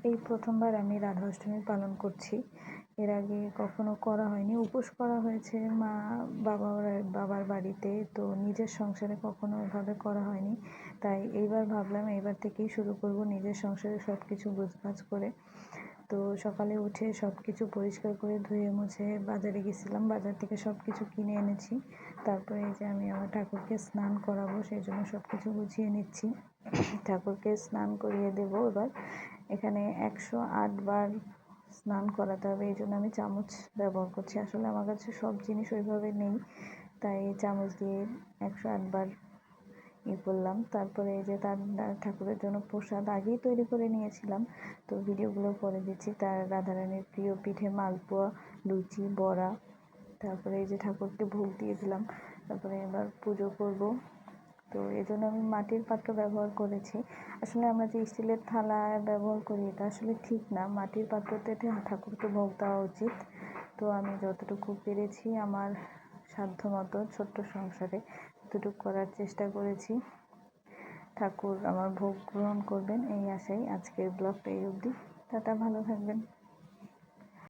এই প্রথমবার আমি রাধাষ্টমী পালন করছি। এর আগে কখনো করা হয়নি। উপোস করা হয়েছে মা বাবার বাড়িতে, তো নিজের সংসারে কখনো এভাবে করা হয়নি। তাই এইবার ভাবলাম এইবার থেকেই শুরু করব নিজের সংসারে সব কিছু গোছগাছ করে। তো সকালে উঠে সব কিছু পরিষ্কার করে ধুয়ে মুছে বাজারে গেছিলাম, বাজার থেকে সব কিছু কিনে এনেছি। তারপরে এই যে আমি আমার ঠাকুরকে স্নান করাবো, সেই জন্য সব কিছু গুছিয়ে নিচ্ছি। ঠাকুরকে স্নান করিয়ে দেবো এবার। এখানে 108 বার স্নান করাতে হবে, এই জন্য আমি চামচ ব্যবহার করছি। আসলে আমার কাছে সব জিনিস ওইভাবে নেই, তাই চামচ দিয়ে 108 বার করলাম। তারপরে এই যে তার ঠাকুরের জন্য প্রসাদ আগেই তৈরি করে নিয়েছিলাম, তো ভিডিওগুলো করে দিচ্ছি। তার রাধারানীর প্রিয় পিঠে মালপোয়া, লুচি, বড়া। তারপরে এই যে ঠাকুরকে ভোগ দিয়ে দিলাম। তারপরে এবার পুজো করব। তো এই জন্য আমি মাটির পাত্র ব্যবহার করেছি। আসলে আমরা যে স্টিলের থালা ব্যবহার করি এটা আসলে ঠিক না, মাটির পাত্রতে ঠাকুরকে ভোগ দেওয়া উচিত। তো আমি যতটুকু পেরেছি আমার সাধ্য মতো ছোট্ট সংসারে ততটুকু করার চেষ্টা করেছি। ঠাকুর আমার ভোগ গ্রহণ করবেন এই আশায় আজকের ব্লগটা এই অবধি। টাটা, ভালো থাকবেন।